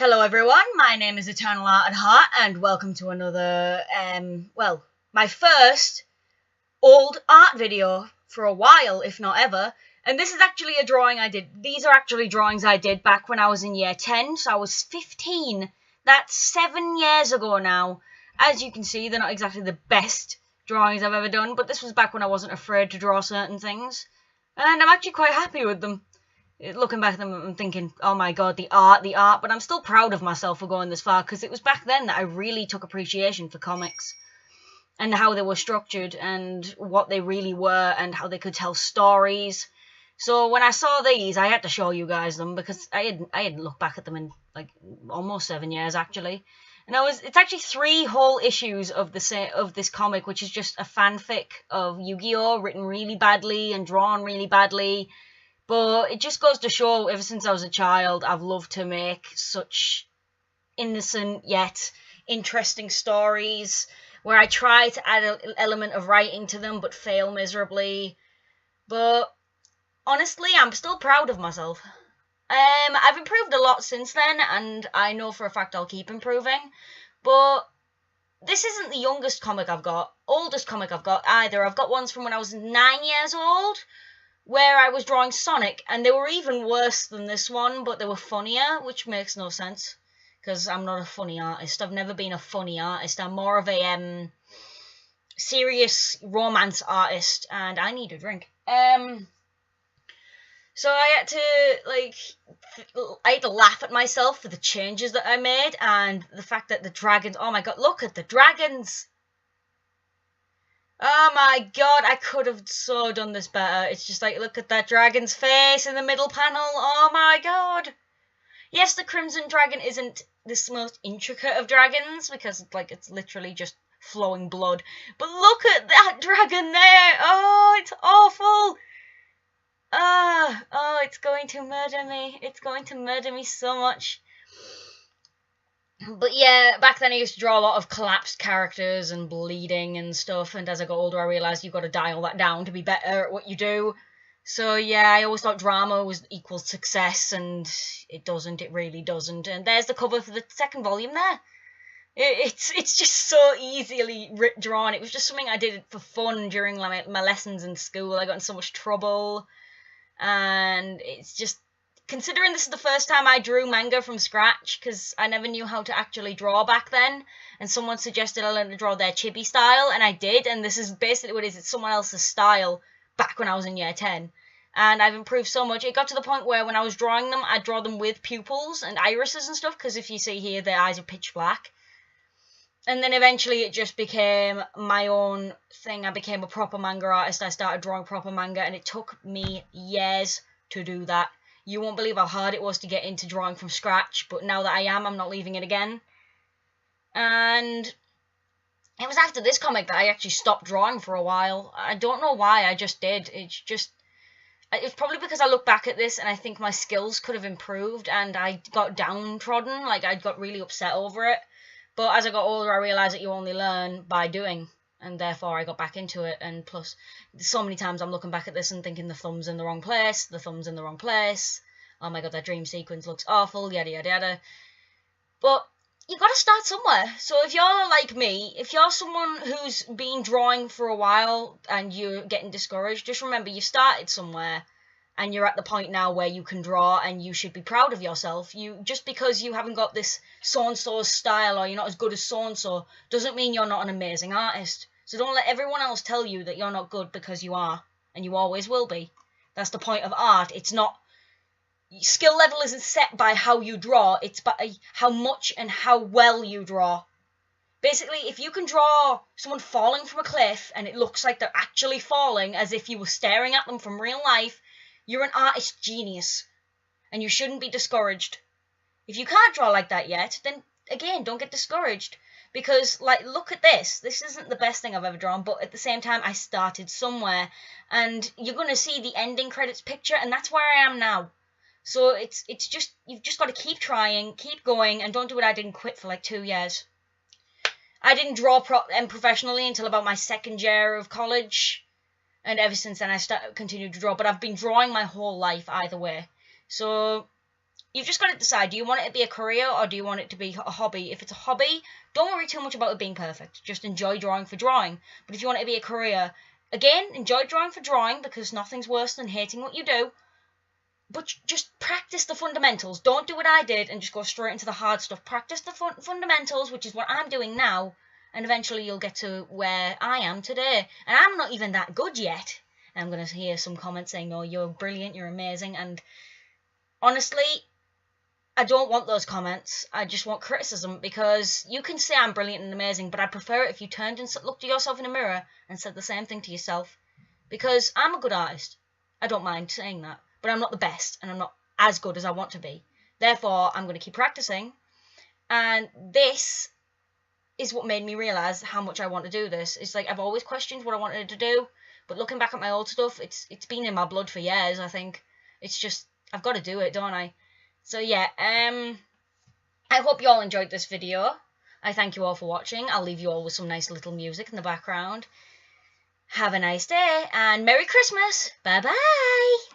Hello everyone, my name is Eternal Art at Heart and welcome to another, my first old art video for a while, if not ever. And this is actually a drawing I did. These are actually drawings I did back when I was in year 10, so I was 15. That's 7 years ago now. As you can see, they're not exactly the best drawings I've ever done, but this was back when I wasn't afraid to draw certain things. And I'm actually quite happy with them. Looking back at them, I'm thinking, oh my god, the art, but I'm still proud of myself for going this far, because it was back then that I really took appreciation for comics, and how they were structured, and what they really were, and how they could tell stories. So when I saw these, I had to show you guys them, because I hadn't looked back at them in, like, almost 7 years, actually. And it's actually 3 whole issues of this comic, which is just a fanfic of Yu-Gi-Oh! Written really badly, and drawn really badly. But it just goes to show, ever since I was a child, I've loved to make such innocent yet interesting stories, where I try to add an element of writing to them, but fail miserably. But honestly, I'm still proud of myself. I've improved a lot since then, and I know for a fact I'll keep improving. But this isn't the youngest comic I've got, oldest comic I've got either. I've got ones from when I was 9 years old, where I was drawing Sonic, and they were even worse than this one, but they were funnier, which makes no sense, because I'm not a funny artist. I've never been a funny artist. I'm more of a serious romance artist, and I need a drink. So I had to laugh at myself for the changes that I made, and the fact that the dragons, oh my god, look at the dragons! Oh my god, I could have so done this better. It's just like, look at that dragon's face in the middle panel. Oh my god. Yes, the Crimson Dragon isn't the most intricate of dragons, because it's literally just flowing blood. But look at that dragon there. Oh, it's awful. Oh, it's going to murder me. It's going to murder me so much. But yeah, back then I used to draw a lot of collapsed characters and bleeding and stuff, and as I got older I realised you've got to dial that down to be better at what you do. So yeah, I always thought drama was equals success, and it doesn't, it really doesn't. And there's the cover for the second volume there. It's just so easily drawn. It was just something I did for fun during my lessons in school. I got in so much trouble, and it's just, considering this is the first time I drew manga from scratch, because I never knew how to actually draw back then, and someone suggested I learn to draw their chibi style, and I did, and this is basically what it is. It's someone else's style back when I was in year 10, and I've improved so much. It got to the point where when I was drawing them, I'd draw them with pupils and irises and stuff, because if you see here, their eyes are pitch black. And then eventually it just became my own thing. I became a proper manga artist. I started drawing proper manga, and it took me years to do that. You won't believe how hard it was to get into drawing from scratch, but now that I am, I'm not leaving it again. And it was after this comic that I actually stopped drawing for a while. I don't know why, I just did. It's probably because I look back at this and I think my skills could have improved, and I got downtrodden, like I got really upset over it. But as I got older, I realised that you only learn by doing, and therefore I got back into it. And plus, so many times I'm looking back at this and thinking the thumb's in the wrong place, oh my god, that dream sequence looks awful, yada yada yada. But you gotta start somewhere. So if you're like me, if you're someone who's been drawing for a while and you're getting discouraged, just remember you started somewhere, and you're at the point now where you can draw, and you should be proud of yourself. Just because you haven't got this so-and-so's style, or you're not as good as so-and-so, doesn't mean you're not an amazing artist. So don't let everyone else tell you that you're not good, because you are, and you always will be. That's the point of art. It's not, skill level isn't set by how you draw, it's by how much and how well you draw. Basically, if you can draw someone falling from a cliff, and it looks like they're actually falling, as if you were staring at them from real life, you're an artist genius, and you shouldn't be discouraged. If you can't draw like that yet, then again, don't get discouraged. Because, like, look at this. This isn't the best thing I've ever drawn, but at the same time, I started somewhere. And you're going to see the ending credits picture, and that's where I am now. So it's just, you've just got to keep trying, keep going, and don't do what I did and quit for like 2 years. I didn't draw professionally until about my 2nd year of college. And ever since then, I continued to draw. But I've been drawing my whole life either way. So you've just got to decide, do you want it to be a career or do you want it to be a hobby? If it's a hobby, don't worry too much about it being perfect. Just enjoy drawing for drawing. But if you want it to be a career, again, enjoy drawing for drawing, because nothing's worse than hating what you do. But just practice the fundamentals. Don't do what I did and just go straight into the hard stuff. Practice the fundamentals, which is what I'm doing now, and eventually you'll get to where I am today. And I'm not even that good yet. And I'm going to hear some comments saying, oh, you're brilliant, you're amazing. And honestly, I don't want those comments. I just want criticism, because you can say I'm brilliant and amazing, but I prefer it if you turned and looked at yourself in a mirror and said the same thing to yourself. Because I'm a good artist. I don't mind saying that. But I'm not the best, and I'm not as good as I want to be. Therefore, I'm going to keep practicing. And this is what made me realise how much I want to do this. It's like I've always questioned what I wanted to do, but looking back at my old stuff, it's been in my blood for years, I think. It's just, I've got to do it, don't I? So yeah, I hope you all enjoyed this video. I thank you all for watching. I'll leave you all with some nice little music in the background. Have a nice day, and Merry Christmas! Bye-bye!